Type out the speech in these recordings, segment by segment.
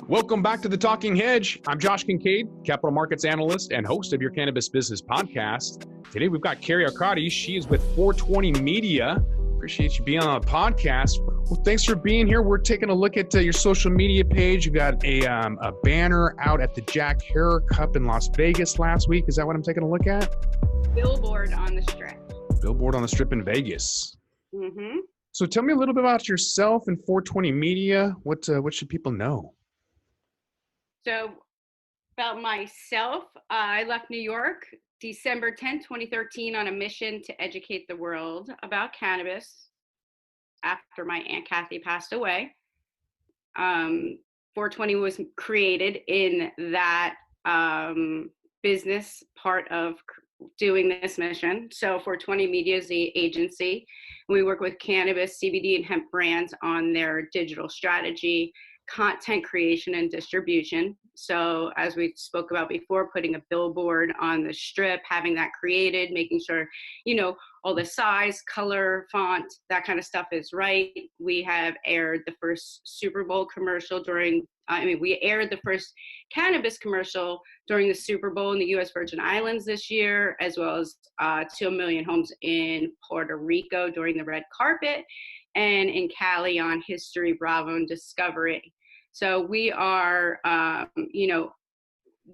Welcome back to the Talking Hedge. I'm Josh Kincaid, capital markets analyst and host of your cannabis business podcast. Today we've got Kerri Accardi. She is with 420 Media. Appreciate you being on the podcast. Well, thanks for being here. We're taking a look at your social media page. You got a banner out at the Jack Herer Cup in Las Vegas last week. Is that what I'm taking a look at? Billboard on the Strip. Billboard on the Strip in Vegas. Mm-hmm. So tell me a little bit about yourself and 420 Media. What should people know? So about myself, I left New York December 10th, 2013 on a mission to educate the world about cannabis after my Aunt Kathy passed away. 420 was created in that business part of doing this mission. So 420 Media is the agency. We work with cannabis, CBD, and hemp brands on their digital strategy, content creation, and distribution. So as we spoke about before, putting a billboard on the Strip, having that created, making sure, all the size, color, font, that kind of stuff is right. We have aired the first Super Bowl commercial we aired the first cannabis commercial during the Super Bowl in the U.S. Virgin Islands this year, as well as 2 million homes in Puerto Rico during the red carpet, and in Cali on History, Bravo, and Discovery. So we are,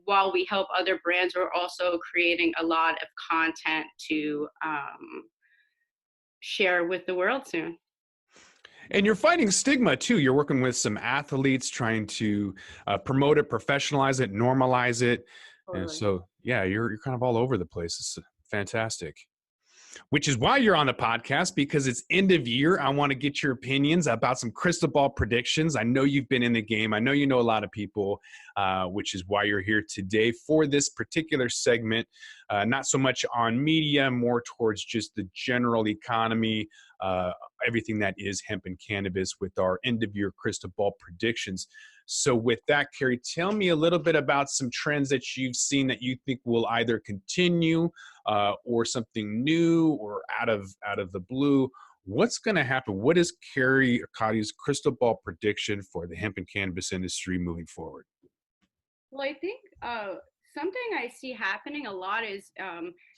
while we help other brands, we're also creating a lot of content to share with the world soon. And you're fighting stigma too. You're working with some athletes, trying to promote it, professionalize it, normalize it. Totally. And so, yeah, you're kind of all over the place. It's fantastic. Which is why you're on the podcast, because it's end of year. I want to get your opinions about some crystal ball predictions. I know you've been in the game. I know you know a lot of people, which is why you're here today for this particular segment. Not so much on media, more towards just the general economy, everything that is hemp and cannabis with our end of year crystal ball predictions. So with that, Kerri, tell me a little bit about some trends that you've seen that you think will either continue or something new or out of the blue. What's going to happen? What is Kerri Accardi's crystal ball prediction for the hemp and cannabis industry moving forward? Well, I think something I see happening a lot is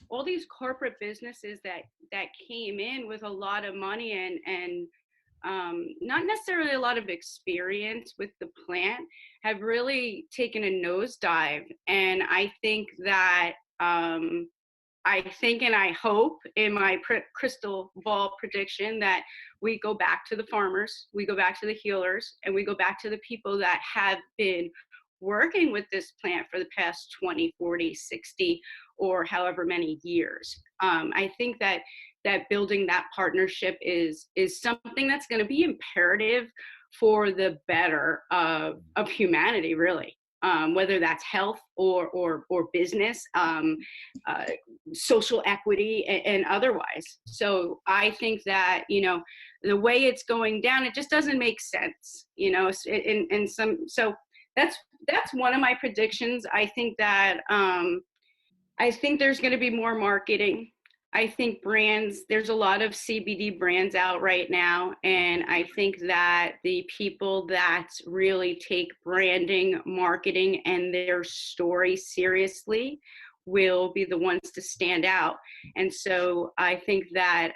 all these corporate businesses that came in with a lot of money and not necessarily a lot of experience with the plant have really taken a nosedive. And I think that and I hope in my crystal ball prediction that we go back to the farmers, we go back to the healers, and we go back to the people that have been working with this plant for the past 20, 40, 60, or however many years. I think that building that partnership is something that's going to be imperative for the better of humanity, really. Whether that's health or business, social equity, and otherwise. So I think that, the way it's going down, it just doesn't make sense, so that's one of my predictions. I think that, I think there's going to be more marketing. I think there's a lot of CBD brands out right now. And I think that the people that really take branding, marketing, and their story seriously will be the ones to stand out. And so I think that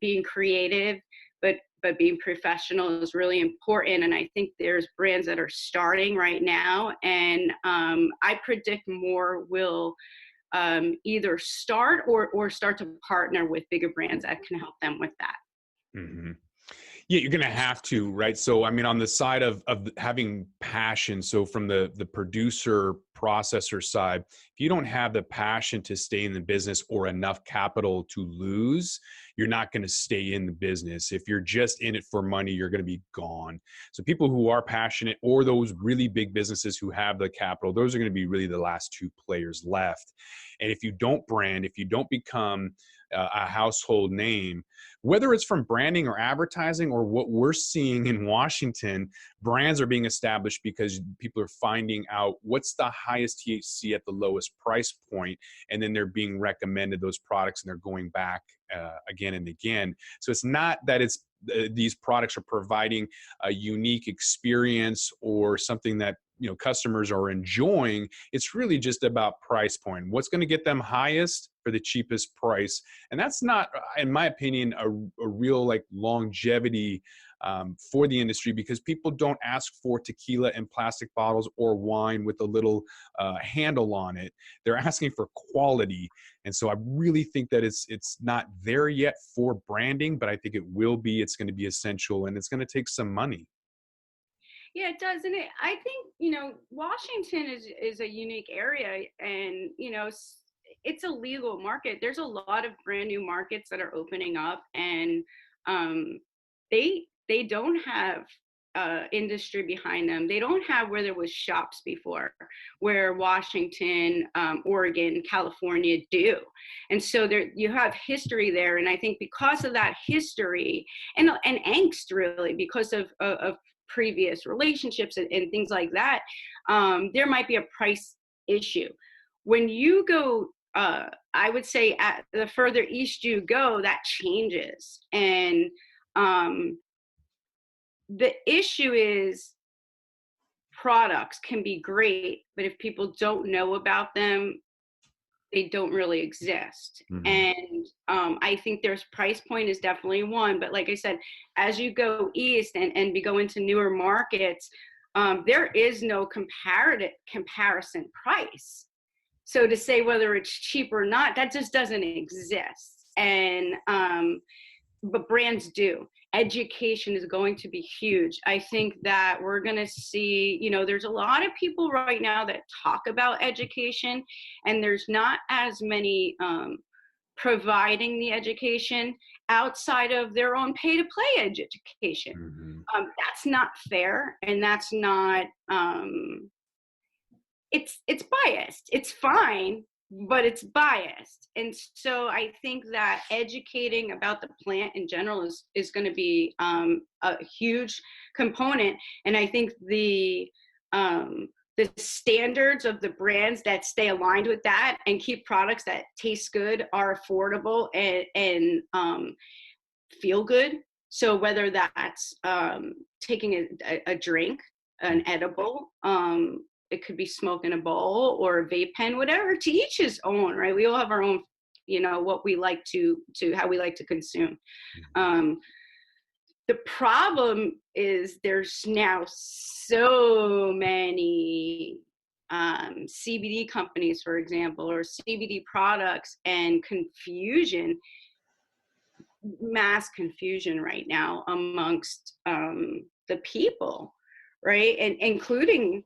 being creative, but being professional is really important. And I think there's brands that are starting right now. And I predict more will either start or start to partner with bigger brands that can help them with that. Mm-hmm. Yeah, you're going to have to, right? So, I mean, on the side of having passion, so from the producer, processor side, if you don't have the passion to stay in the business or enough capital to lose, you're not going to stay in the business. If you're just in it for money, you're going to be gone. So people who are passionate, or those really big businesses who have the capital, those are going to be really the last two players left. And if you don't brand, if you don't become a household name, whether it's from branding or advertising or what we're seeing in Washington, brands are being established because people are finding out what's the highest THC at the lowest price point, and then they're being recommended those products and they're going back again and again. So it's not that these products are providing a unique experience or something that customers are enjoying. It's really just about price point. What's going to get them highest for the cheapest price? And that's not, in my opinion, a real like longevity for the industry, because people don't ask for tequila in plastic bottles or wine with a little handle on it. They're asking for quality. And so I really think that it's not there yet for branding, but I think it will be. It's going to be essential, and it's going to take some money. Yeah, it does. And I think, Washington is a unique area, and, it's a legal market. There's a lot of brand new markets that are opening up, and they don't have industry behind them. They don't have where there was shops before, where Washington, Oregon, California do. And so there you have history there. And I think because of that history and angst, really, because of previous relationships and things like that, there might be a price issue. When you go, I would say, at the further east you go, that changes. And the issue is products can be great, but if people don't know about them, they don't really exist. Mm-hmm. And I think there's price point is definitely one, but like I said, as you go east and we go into newer markets, there is no comparison price. So to say whether it's cheap or not, that just doesn't exist. And but brands do. Education is going to be huge. I think that we're going to see, there's a lot of people right now that talk about education, and there's not as many providing the education outside of their own pay-to-play education. Mm-hmm. That's not fair, and that's not, it's biased. It's fine, but it's biased. And so I think that educating about the plant in general is going to be a huge component. And I think the standards of the brands that stay aligned with that and keep products that taste good, are affordable, and feel good. So whether that's taking a drink, an edible, it could be smoke in a bowl or a vape pen, whatever, to each his own, right? We all have our own, what we like to how we like to consume. The problem is there's now so many CBD companies, for example, or CBD products, and mass confusion right now amongst the people, right? And including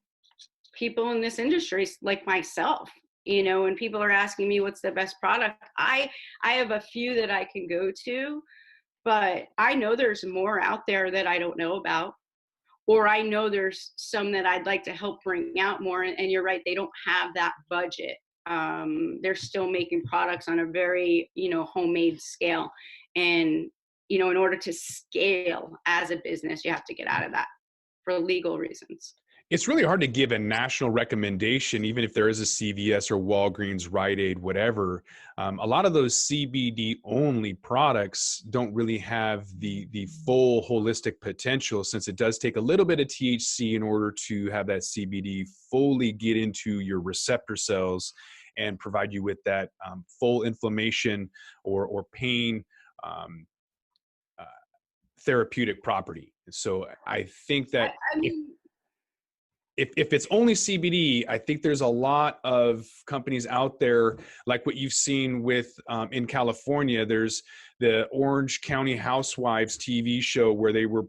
people in this industry like myself, when people are asking me what's the best product, I have a few that I can go to, but I know there's more out there that I don't know about, or I know there's some that I'd like to help bring out more. And you're right, they don't have that budget. They're still making products on a very, homemade scale. And, in order to scale as a business, you have to get out of that for legal reasons. It's really hard to give a national recommendation, even if there is a CVS or Walgreens, Rite Aid, whatever. A lot of those CBD only products don't really have the full holistic potential, since it does take a little bit of THC in order to have that CBD fully get into your receptor cells and provide you with that full inflammation or pain therapeutic property. So I think that if it's only CBD, I think there's a lot of companies out there, like what you've seen with in California. There's the Orange County Housewives TV show where they were,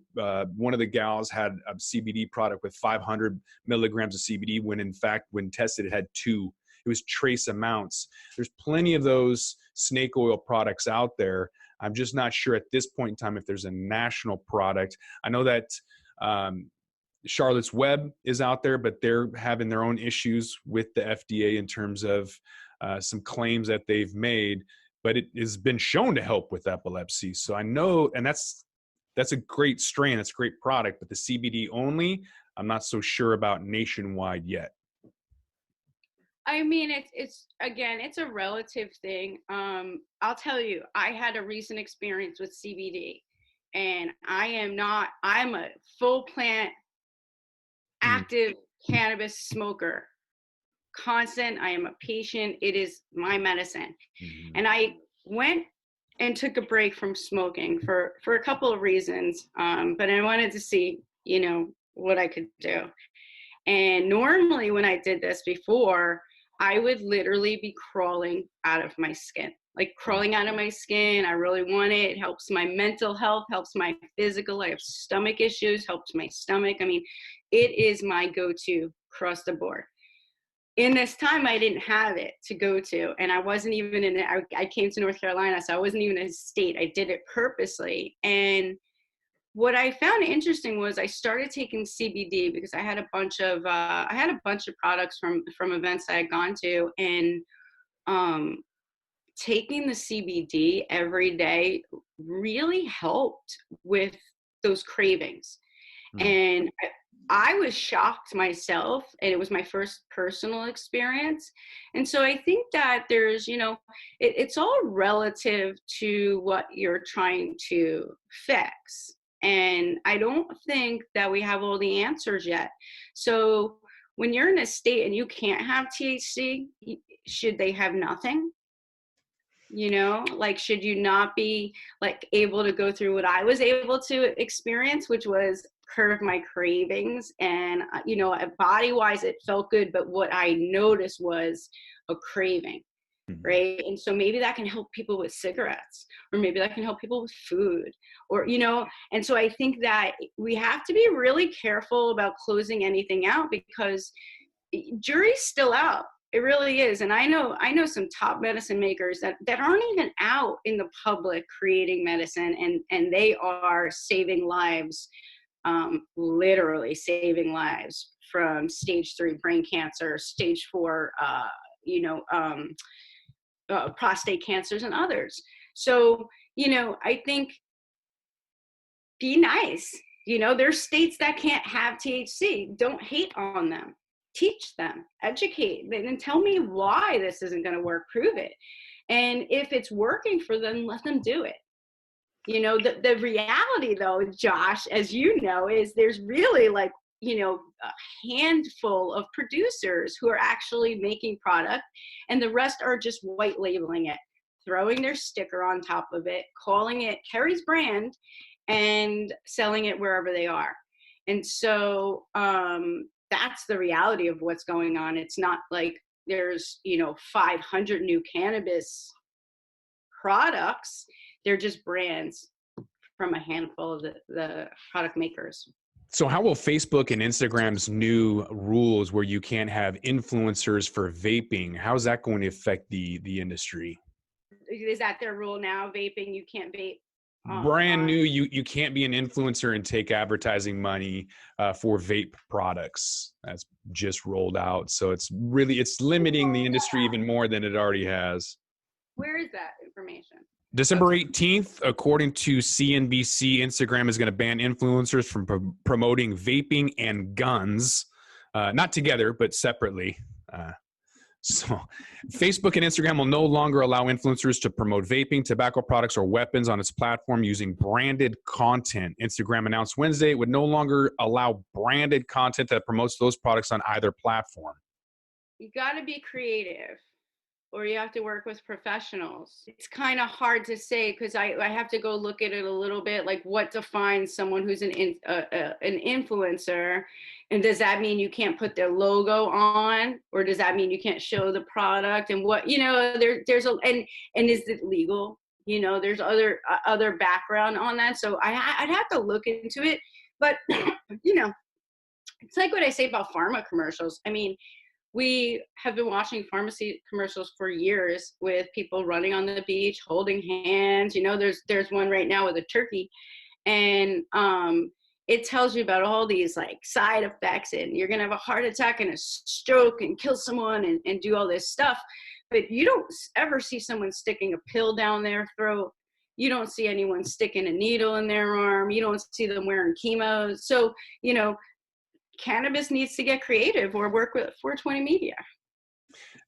one of the gals had a CBD product with 500 milligrams of CBD, when in fact, when tested, it had 2. It was trace amounts. There's plenty of those snake oil products out there. I'm just not sure at this point in time if there's a national product. I know that Charlotte's Web is out there, but they're having their own issues with the FDA in terms of some claims that they've made, but it has been shown to help with epilepsy. So I know, and that's a great strain, that's a great product, but the CBD only, I'm not so sure about nationwide yet. I mean, it's again, it's a relative thing. I'll tell you, I had a recent experience with CBD, and I'm a full plant active cannabis smoker. Constant. I am a patient. It is my medicine. Mhm. And I went and took a break from smoking for a couple of reasons. But I wanted to see, what I could do. And normally when I did this before, I would literally be crawling out of my skin, like crawling out of my skin. I really want it. It helps my mental health, helps my physical. I have stomach issues, helps my stomach. I mean, it is my go-to across the board. In this time, I didn't have it to go to, and I wasn't even I came to North Carolina, so I wasn't even in a state. I did it purposely. And what I found interesting was I started taking CBD because I had a bunch of products from events I had gone to, and um, taking the CBD every day really helped with those cravings. Mm. And I was shocked myself, and it was my first personal experience. And so I think that there's, it's all relative to what you're trying to fix. And I don't think that we have all the answers yet. So when you're in a state and you can't have THC, should they have nothing? Like, should you not be like able to go through what I was able to experience, which was curb my cravings, and body wise it felt good, but what I noticed was a craving, Mhm. right? And so maybe that can help people with cigarettes, or maybe that can help people with food, or and so I think that we have to be really careful about closing anything out, because jury's still out. It really is. And I know some top medicine makers that aren't even out in the public creating medicine, and they are saving lives, literally saving lives from stage 3 brain cancer, stage 4, prostate cancers, and others. So, I think be nice. There's states that can't have THC. Don't hate on them. Teach them, educate, and tell me why this isn't going to work. Prove it. And if it's working for them, let them do it. The reality though, Josh, as you know, is there's really like, a handful of producers who are actually making product, and the rest are just white labeling it, throwing their sticker on top of it, calling it Kerri's brand, and selling it wherever they are. And so that's the reality of what's going on. It's not like there's 500 new cannabis products. They're just brands from a handful of the product makers. So how will Facebook and Instagram's new rules where you can't have influencers for vaping, how's that going to affect the industry? Is that their rule now? Vaping, you can't vape Brand on. new, you can't be an influencer and take advertising money for vape products. That's just rolled out. So it's limiting the industry even more than it already has. Where is that information? December 18th, according to CNBC, Instagram is going to ban influencers from promoting vaping and guns, not together, but separately. So Facebook and Instagram will no longer allow influencers to promote vaping, tobacco products, or weapons on its platform using branded content. Instagram announced Wednesday it would no longer allow branded content that promotes those products on either platform. You got to be creative, or you have to work with professionals. It's kind of hard to say, because I have to go look at it a little bit, like what defines someone who's an influencer, and does that mean you can't put their logo on, or does that mean you can't show the product, and what there's a and is it legal? There's other background on that, so I'd have to look into it. But it's like what I say about pharma commercials. I mean, we have been watching pharmacy commercials for years with people running on the beach, holding hands. There's one right now with a turkey, and it tells you about all these like side effects, and you're gonna have a heart attack and a stroke and kill someone and do all this stuff. But you don't ever see someone sticking a pill down their throat. You don't see anyone sticking a needle in their arm. You don't see them wearing chemo. So, cannabis needs to get creative or work with 420 Media.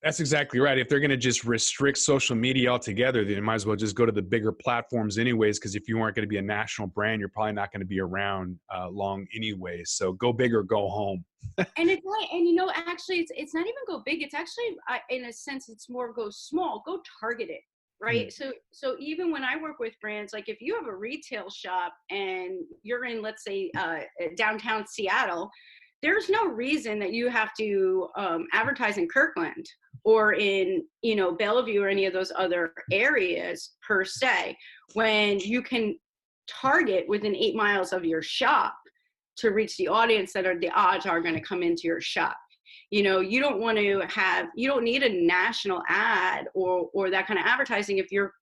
That's exactly right. If they're going to just restrict social media altogether, then you might as well just go to the bigger platforms anyways, because if you aren't going to be a national brand, you're probably not going to be around long anyway. So go big or go home. And it's like, and actually, it's not even go big. It's actually, in a sense, it's more go small, go targeted, right? So even when I work with brands, like if you have a retail shop and you're in, let's say, downtown Seattle, there's no reason that you have to advertise in Kirkland or in, Bellevue or any of those other areas per se, when you can target within 8 miles of your shop to reach the audience that the odds are going to come into your shop. You don't need a national ad or that kind of advertising if your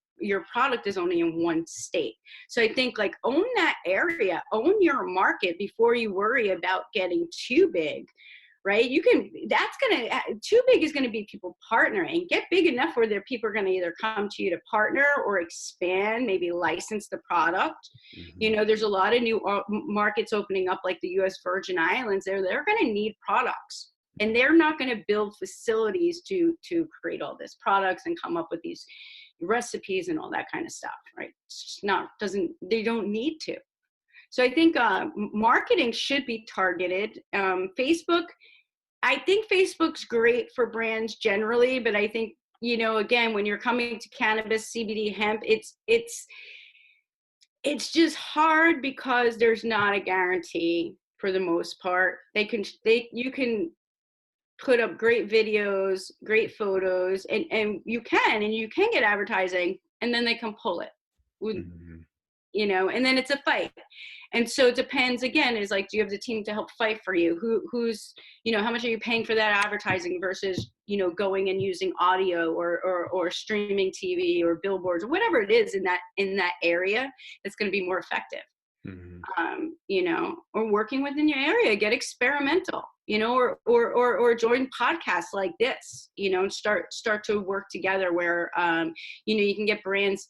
product is only in one state. So I think like own that area, own your market before you worry about getting too big, right? Too big is going to be people partnering. Get big enough where people are going to either come to you to partner or expand, maybe license the product. Mm-hmm. There's a lot of new markets opening up, like the U.S. Virgin Islands. They're going to need products. And they're not going to build facilities to create all this products and come up with these recipes and all that kind of stuff, right? It's just they don't need to. So I think marketing should be targeted. Facebook, I think Facebook's great for brands generally, but I think, again, when you're coming to cannabis, CBD, hemp, it's just hard because there's not a guarantee for the most part. You can put up great videos, great photos, and you can get advertising, and then they can pull it, and then it's a fight. And so it depends, again, is like, do you have the team to help fight for you? Who's, how much are you paying for that advertising versus, going and using audio or streaming TV or billboards or whatever it is in that area that's going to be more effective. Or working within your area, get experimental, or join podcasts like this, and start to work together where, you can get brands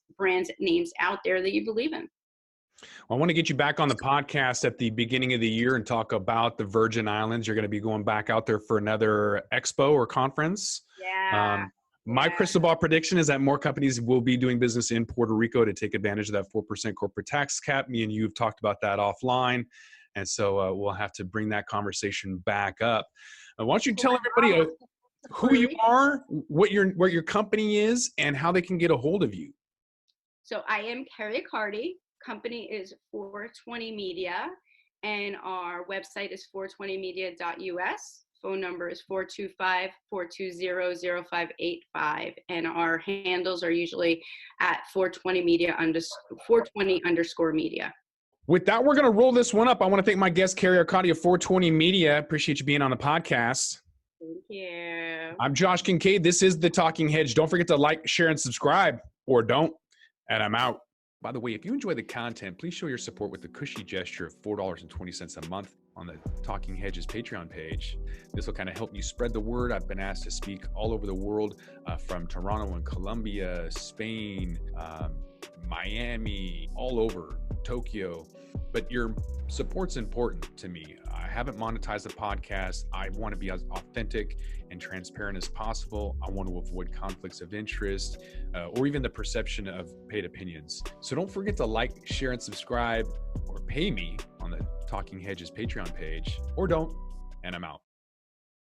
names out there that you believe in. Well, I want to get you back on the podcast at the beginning of the year and talk about the Virgin Islands. You're going to be going back out there for another expo or conference. Yeah. My crystal ball prediction is that more companies will be doing business in Puerto Rico to take advantage of that 4% corporate tax cap. Me and you have talked about that offline. And so we'll have to bring that conversation back up. Why don't you tell everybody who you are, what your company is, and how they can get a hold of you? So I am Kerri Accardi. Company is 420 Media, and our website is 420media.us. Phone number is 425-420-0585, and our handles are usually at 420media_media. With that, we're going to roll this one up. I want to thank my guest, Kerri Accardi of 420 Media. Appreciate you being on the podcast. Thank you. I'm Josh Kincaid. This is the Talking Hedge. Don't forget to like, share, and subscribe, or don't, and I'm out. By the way, if you enjoy the content, please show your support with the cushy gesture of $4.20 a month on the Talking Hedges Patreon page. This will kind of help you spread the word. I've been asked to speak all over the world, from Toronto and Colombia, Spain, Miami, all over, Tokyo. But your support's important to me. I haven't monetized the podcast. I want to be as authentic and transparent as possible. I want to avoid conflicts of interest or even the perception of paid opinions. So don't forget to like, share, and subscribe, or pay me on the Talking Hedges Patreon page, or don't, and I'm out.